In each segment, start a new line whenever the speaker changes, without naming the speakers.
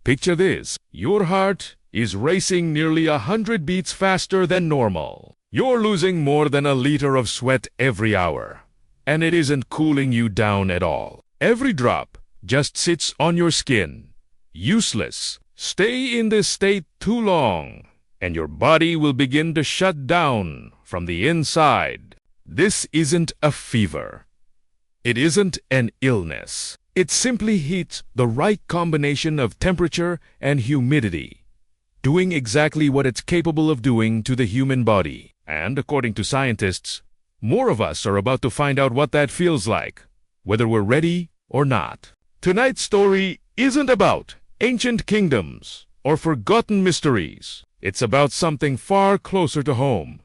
Picture this. Your heart is racing nearly 100 beats faster than normal. You're losing more than a liter of sweat every hour, and it isn't cooling you down at all. Every drop just sits on your skin. Useless. Stay in this state too long, and your body will begin to shut down from the inside. This isn't a fever. It isn't an illness. It simply heats the right combination of temperature and humidity, doing exactly what it's capable of doing to the human body. And according to scientists, more of us are about to find out what that feels like, whether we're ready or not. Tonight's story isn't about ancient kingdoms or forgotten mysteries. It's about something far closer to home.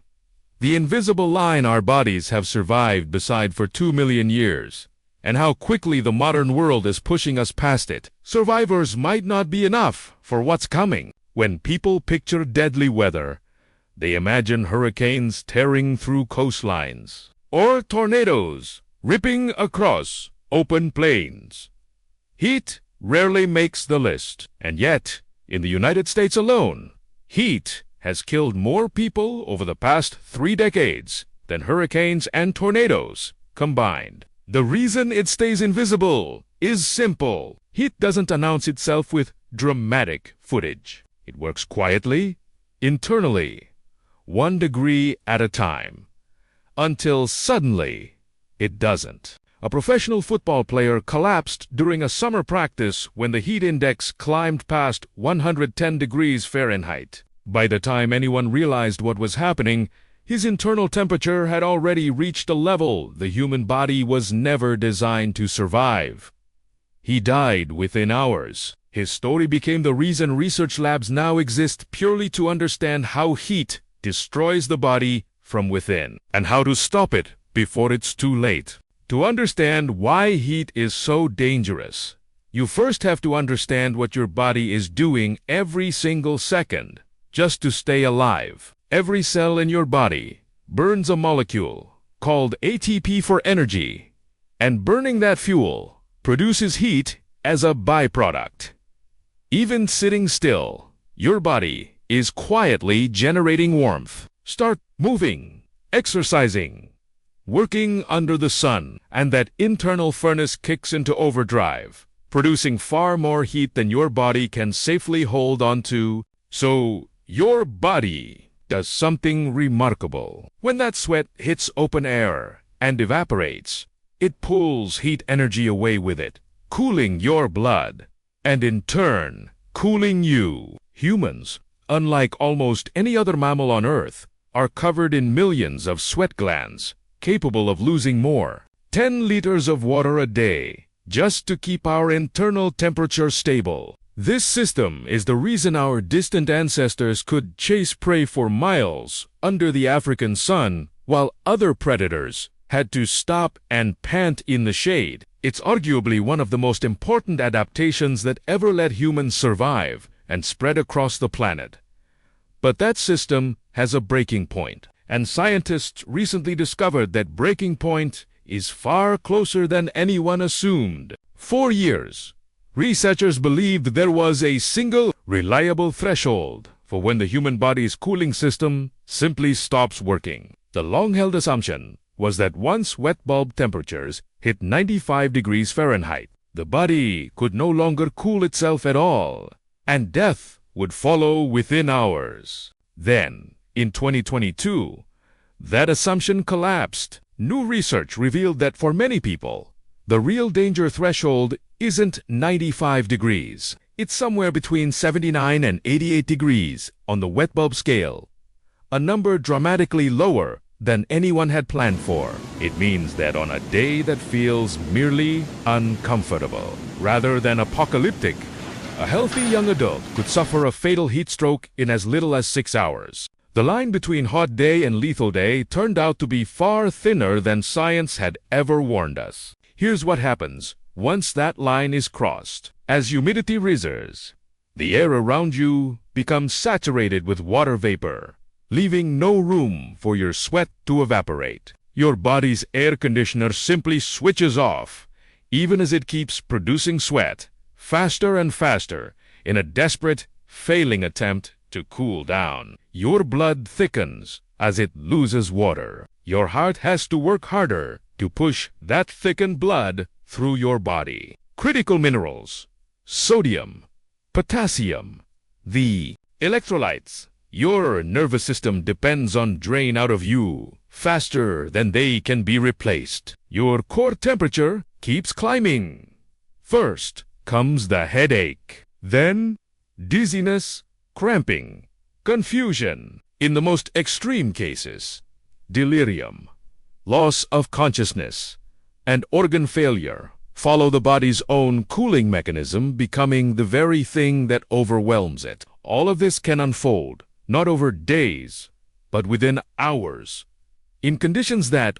The invisible line our bodies have survived beside for 2 million years, and how quickly the modern world is pushing us past it. Survivors might not be enough for what's coming. When people picture deadly weather, they imagine hurricanes tearing through coastlines, or tornadoes ripping across open plains. Heat rarely makes the list, and yet, in the United States alone, heat has killed more people over the past 3 decades than hurricanes and tornadoes combined. The reason it stays invisible is simple. Heat doesn't announce itself with dramatic footage. It works quietly, internally, 1 degree at a time, until suddenly it doesn't. A professional football player collapsed during a summer practice when the heat index climbed past 110 degrees Fahrenheit. By the time anyone realized what was happening, his internal temperature had already reached a level the human body was never designed to survive. He died within hours. His story became the reason research labs now exist, purely to understand how heat destroys the body from within, and how to stop it before it's too late. To understand why heat is so dangerous, you first have to understand what your body is doing every single second just to stay alive. Every cell in your body burns a molecule called ATP for energy, and burning that fuel produces heat as a byproduct. Even sitting still, your body is quietly generating warmth. Start moving, exercising, working under the sun, and that internal furnace kicks into overdrive, producing far more heat than your body can safely hold onto. So your body does something remarkable. When that sweat hits open air and evaporates, it pulls heat energy away with it, cooling your blood, and in turn, cooling you. Humans, unlike almost any other mammal on Earth, are covered in millions of sweat glands, capable of losing more. 10 liters of water a day, just to keep our internal temperature stable. This system is the reason our distant ancestors could chase prey for miles under the African sun, while other predators had to stop and pant in the shade. It's arguably one of the most important adaptations that ever let humans survive and spread across the planet. But that system has a breaking point, and scientists recently discovered that breaking point is far closer than anyone assumed. For years, researchers believed there was a single, reliable threshold for when the human body's cooling system simply stops working. The long-held assumption was that once wet bulb temperatures hit 95 degrees Fahrenheit, the body could no longer cool itself at all, and death would follow within hours. Then, in 2022, that assumption collapsed. New research revealed that for many people, the real danger threshold isn't 95 degrees. It's somewhere between 79 and 88 degrees on the wet bulb scale, a number dramatically lower than anyone had planned for. It means that on a day that feels merely uncomfortable, rather than apocalyptic, a healthy young adult could suffer a fatal heat stroke in as little as 6 hours. The line between hot day and lethal day turned out to be far thinner than science had ever warned us. Here's what happens once that line is crossed. As humidity rises, the air around you becomes saturated with water vapor, leaving no room for your sweat to evaporate. Your body's air conditioner simply switches off, even as it keeps producing sweat faster and faster in a desperate, failing attempt to cool down. Your blood thickens as it loses water. Your heart has to work harder to push that thickened blood through your body. Critical minerals, sodium, potassium, the electrolytes. Your nervous system depends on drain out of you faster than they can be replaced. Your core temperature keeps climbing. First comes the headache, then dizziness, cramping, confusion. In the most extreme cases, delirium, loss of consciousness, and organ failure follow the body's own cooling mechanism, becoming the very thing that overwhelms it. All of this can unfold not over days, but within hours, in conditions that,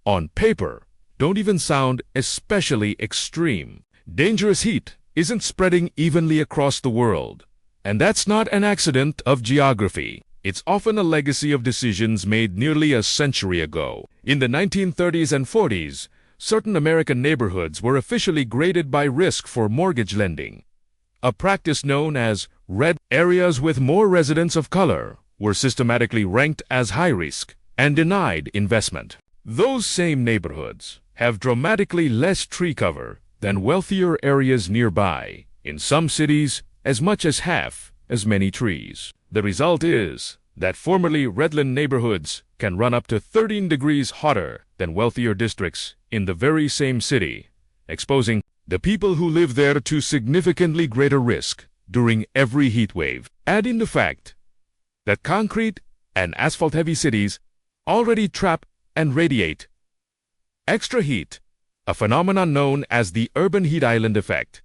on paper, don't even sound especially extreme. Dangerous heat isn't spreading evenly across the world, and that's not an accident of geography. It's often a legacy of decisions made nearly a century ago. In the 1930s and 40s, certain American neighborhoods were officially graded by risk for mortgage lending. A practice known as red areas with more residents of color were systematically ranked as high risk and denied investment. Those same neighborhoods have dramatically less tree cover than wealthier areas nearby. In some cities, as much as half as many trees. The result is that formerly redland neighborhoods can run up to 13 degrees hotter than wealthier districts in the very same city, exposing the people who live there to significantly greater risk during every heat wave. Add in the fact that concrete and asphalt-heavy cities already trap and radiate extra heat, a phenomenon known as the urban heat island effect.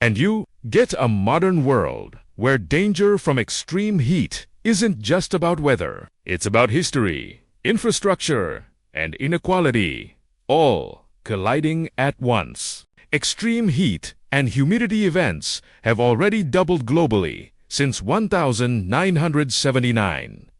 And you get a modern world where danger from extreme heat isn't just about weather. It's about history, infrastructure, and inequality, all colliding at once. Extreme heat and humidity events have already doubled globally since 1979.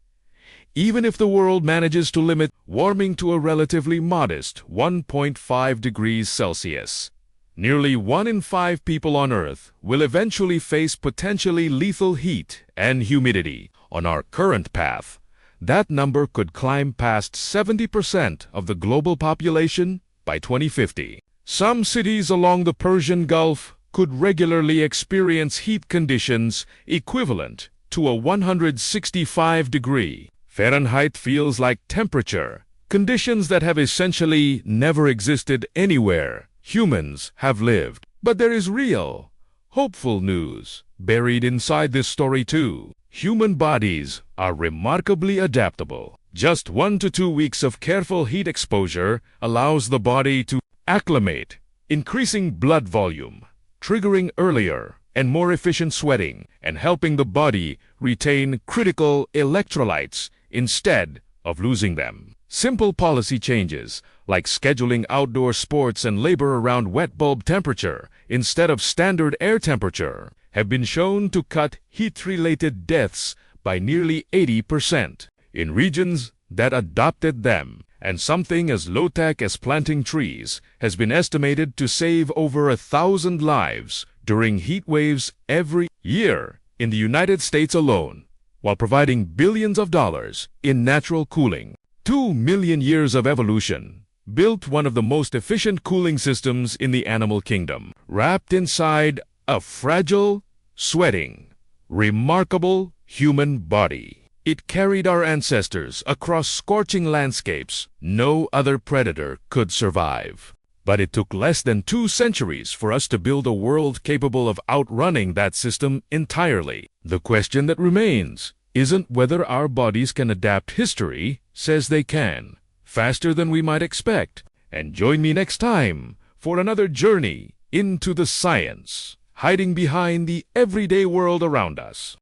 Even if the world manages to limit warming to a relatively modest 1.5 degrees Celsius, nearly 1 in 5 people on Earth will eventually face potentially lethal heat and humidity. On our current path, that number could climb past 70% of the global population by 2050. Some cities along the Persian Gulf could regularly experience heat conditions equivalent to a 165-degree Fahrenheit feels like temperature, conditions that have essentially never existed anywhere humans have lived. But there is real, hopeful news buried inside this story too. Human bodies are remarkably adaptable. Just 1 to 2 weeks of careful heat exposure allows the body to acclimate, increasing blood volume, triggering earlier and more efficient sweating, and helping the body retain critical electrolytes instead of losing them. Simple policy changes, like scheduling outdoor sports and labor around wet bulb temperature instead of standard air temperature, have been shown to cut heat-related deaths by nearly 80% in regions that adopted them. And something as low-tech as planting trees has been estimated to save over 1,000 lives during heat waves every year in the United States alone, while providing billions of dollars in natural cooling. 2 million years of evolution built one of the most efficient cooling systems in the animal kingdom, wrapped inside a fragile, sweating, remarkable human body. It carried our ancestors across scorching landscapes no other predator could survive. But it took less than 2 centuries for us to build a world capable of outrunning that system entirely. The question that remains isn't whether our bodies can adapt. History says they can, faster than we might expect. And join me next time for another journey into the science hiding behind the everyday world around us.